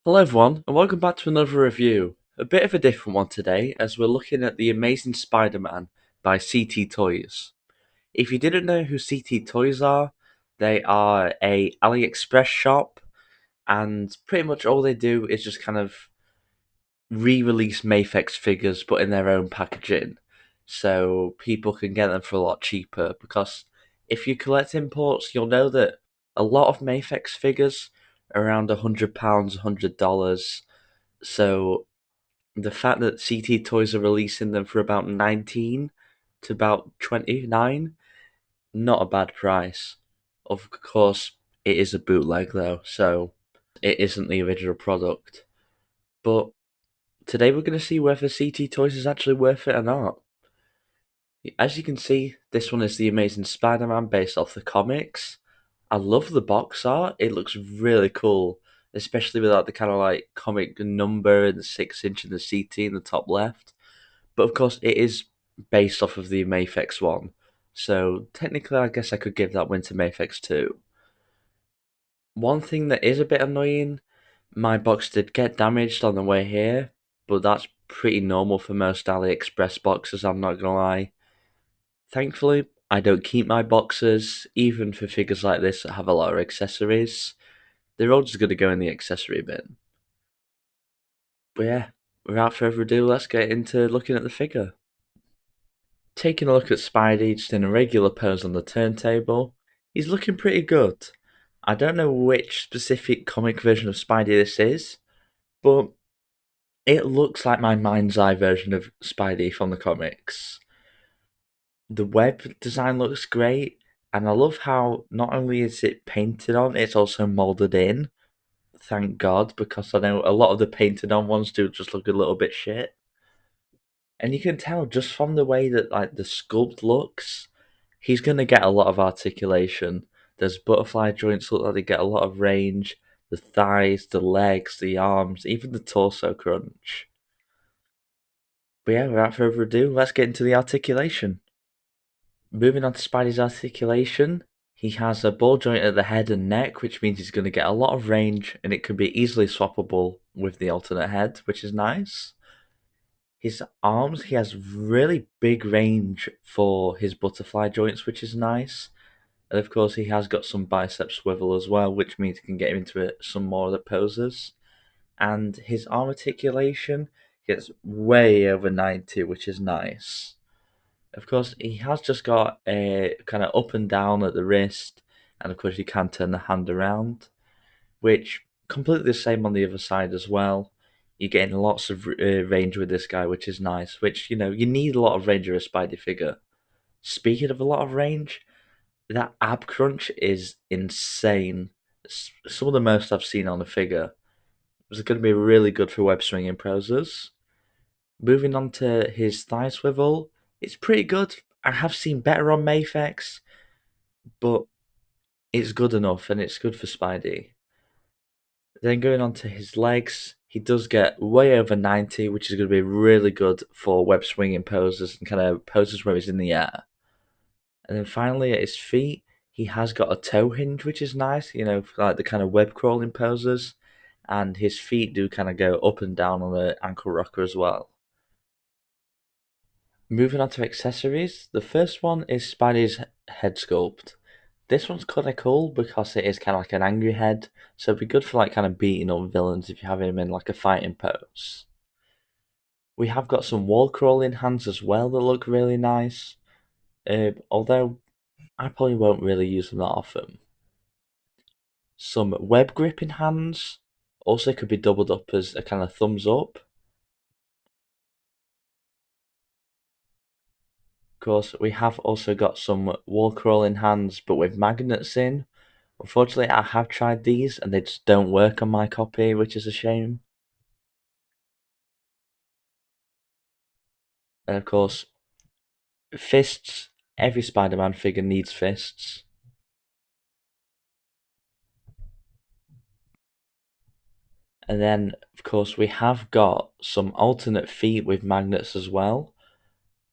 Hello everyone, and welcome back to another review. A bit of a different one today, as we're looking at The Amazing Spider-Man by CT Toys. If you didn't know who CT Toys are, they are a AliExpress shop, and pretty much all they do is just kind of re-release Mafex figures but in their own packaging, so people can get them for a lot cheaper, because if you collect imports, you'll know that a lot of Mafex figures are around £100, $100. So the fact that CT Toys are releasing them for about 19 to about 29, not a bad price. Of course, it is a bootleg though, so it isn't the original product. But today we're going to see whether CT Toys is actually worth it or not. As you can see, this one is the Amazing Spider-Man based off the comics. I love the box art, it looks really cool, especially with like the kind of like comic number and the 6 inch and the CT in the top left. But of course, it is based off of the Mafex one, so technically, I guess I could give that win to Mafex too. One thing that is a bit annoying, my box did get damaged on the way here, but that's pretty normal for most AliExpress boxes, I'm not gonna lie. Thankfully, I don't keep my boxes, even for figures like this that have a lot of accessories. They're all just gonna go in the accessory bin. But yeah, without further ado, let's get into looking at the figure. Taking a look at Spidey just in a regular pose on the turntable, he's looking pretty good. I don't know which specific comic version of Spidey this is, but it looks like my mind's eye version of Spidey from the comics. The web design looks great, and I love how not only is it painted on, it's also molded in. Thank God, because I know a lot of the painted on ones do just look a little bit shit. And you can tell just from the way that like the sculpt looks, he's gonna get a lot of articulation. There's butterfly joints look like they get a lot of range. The thighs, the legs, the arms, even the torso crunch. But yeah, without further ado, let's get into the articulation. Moving on to Spidey's articulation, he has a ball joint at the head and neck, which means he's going to get a lot of range, and it can be easily swappable with the alternate head, which is nice. His arms, he has really big range for his butterfly joints, which is nice. And of course, he has got some bicep swivel as well, which means he can get into it some more of the poses. And his arm articulation gets way over 90, which is nice. Of course, he has just got a kind of up and down at the wrist, and of course, you can turn the hand around, which completely the same on the other side as well. You're getting lots of range with this guy, which is nice. Which, you need a lot of range of a Spidey figure. Speaking of a lot of range, that ab crunch is insane. Some of the most I've seen on a figure. It's going to be really good for web swinging poses. Moving on to his thigh swivel, it's pretty good. I have seen better on Mafex, but it's good enough and it's good for Spidey. Then going on to his legs, he does get way over 90, which is going to be really good for web swinging poses and kind of poses where he's in the air. And then finally at his feet, he has got a toe hinge, which is nice, for like the kind of web crawling poses. And his feet do kind of go up and down on the ankle rocker as well. Moving on to accessories, the first one is Spidey's head sculpt. This one's kind of cool because it is kind of like an angry head, so it'd be good for like kind of beating up villains if you have him in like a fighting pose. We have got some wall crawling hands as well that look really nice, although I probably won't really use them that often. Some web gripping hands also could be doubled up as a kind of thumbs up. Of course, we have also got some wall crawling hands but with magnets in. Unfortunately, I have tried these and they just don't work on my copy, which is a shame. And of course, fists. Every Spider-Man figure needs fists. And then, of course, we have got some alternate feet with magnets as well.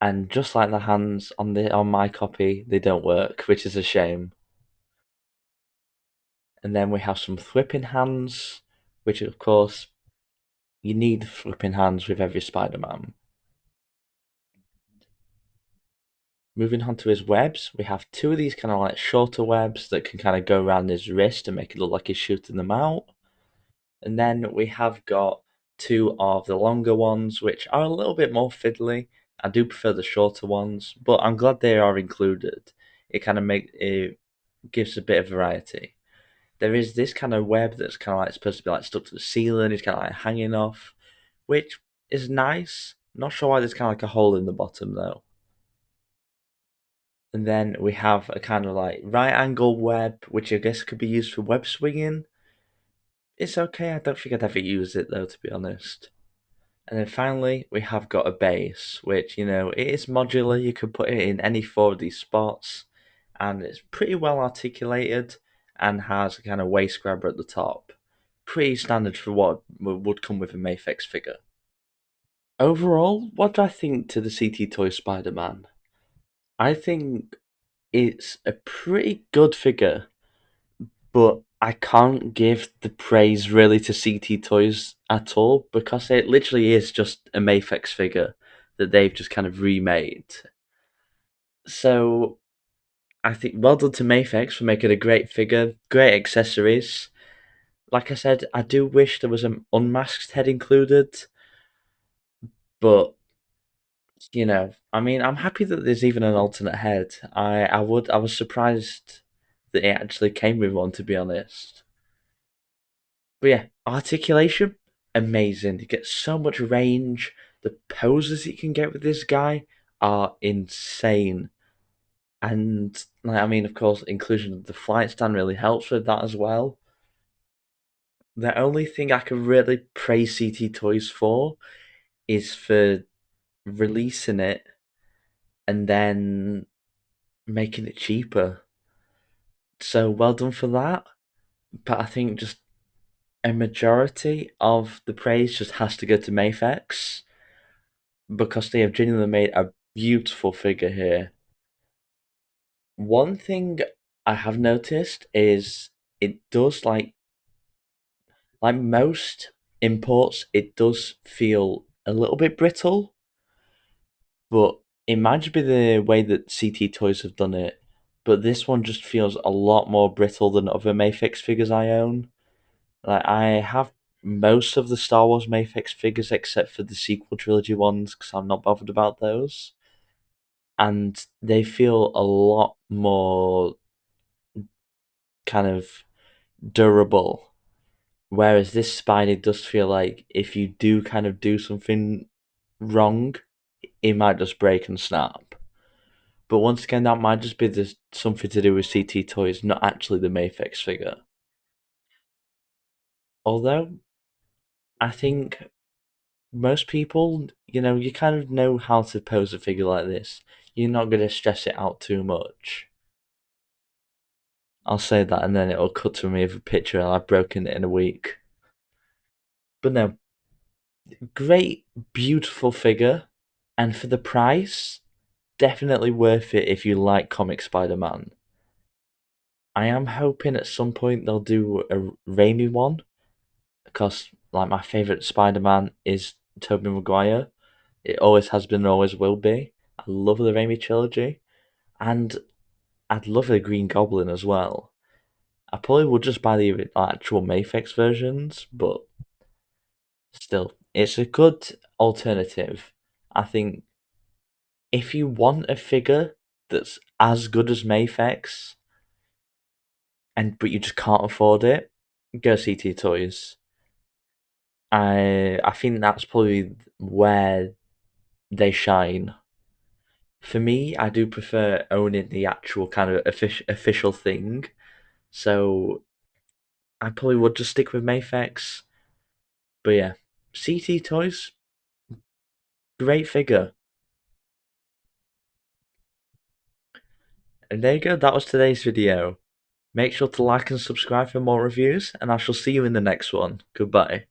And just like the hands on my copy, they don't work, which is a shame. And then we have some whipping hands. which of course you need flipping hands with every Spider-Man. Moving on to his webs, we have two of these kind of like shorter webs that can kind of go around his wrist and make it look like he's shooting them out. And then we have got two of the longer ones, which are a little bit more fiddly. I do prefer the shorter ones, but I'm glad they are included. It kind of gives a bit of variety. There is this kind of web that's kind of like supposed to be like stuck to the ceiling. It's kind of like hanging off, which is nice. Not sure why there's kind of like a hole in the bottom though. And then we have a kind of like right angle web, which I guess could be used for web swinging. It's okay. I don't think I'd ever use it though, to be honest. And then finally, we have got a base, which, it is modular. You can put it in any four of these spots, and it's pretty well articulated and has a kind of waist grabber at the top. Pretty standard for what would come with a Mafex figure. Overall, what do I think to the CT Toy Spider Man? I think it's a pretty good figure, but I can't give the praise really to CT Toys at all because it literally is just a Mafex figure that they've just kind of remade. So I think well done to Mafex for making a great figure, great accessories. Like I said, I do wish there was an unmasked head included, but I mean, I'm happy that there's even an alternate head. I was surprised that it actually came with one, to be honest. But yeah, articulation, amazing. He gets so much range. The poses he can get with this guy are insane. And like, I mean, of course, inclusion of the flight stand really helps with that as well. The only thing I can really praise CT Toys for is for releasing it and then making it cheaper. So well done for that. But I think just a majority of the praise just has to go to Mafex because they have genuinely made a beautiful figure here. One thing I have noticed is it does like most imports, it does feel a little bit brittle, but it might just be the way that CT Toys have done it. But this one just feels a lot more brittle than other Mafex figures I own. Like I have most of the Star Wars Mafex figures except for the sequel trilogy ones because I'm not bothered about those, and they feel a lot more kind of durable. Whereas this spider does feel like if you do kind of do something wrong, it might just break and snap. But once again, that might just be something to do with CT Toys, not actually the Mafex figure. Although, I think most people, you kind of know how to pose a figure like this. You're not going to stress it out too much. I'll say that and then it'll cut to me with a picture and I've broken it in a week. But no, great, beautiful figure. And for the price, definitely worth it if you like comic Spider-Man. I am hoping at some point they'll do a Raimi one because like my favourite Spider-Man is Tobey Maguire. It always has been and always will be. I love the Raimi trilogy. And I'd love a Green Goblin as well. I probably would just buy the actual Mafex versions, but still, it's a good alternative. I think if you want a figure that's as good as Mafex, but you just can't afford it, go CT Toys. I think that's probably where they shine. For me, I do prefer owning the actual kind of official thing, so I probably would just stick with Mafex. But yeah, CT Toys, great figure. And there you go, that was today's video. Make sure to like and subscribe for more reviews, and I shall see you in the next one. Goodbye.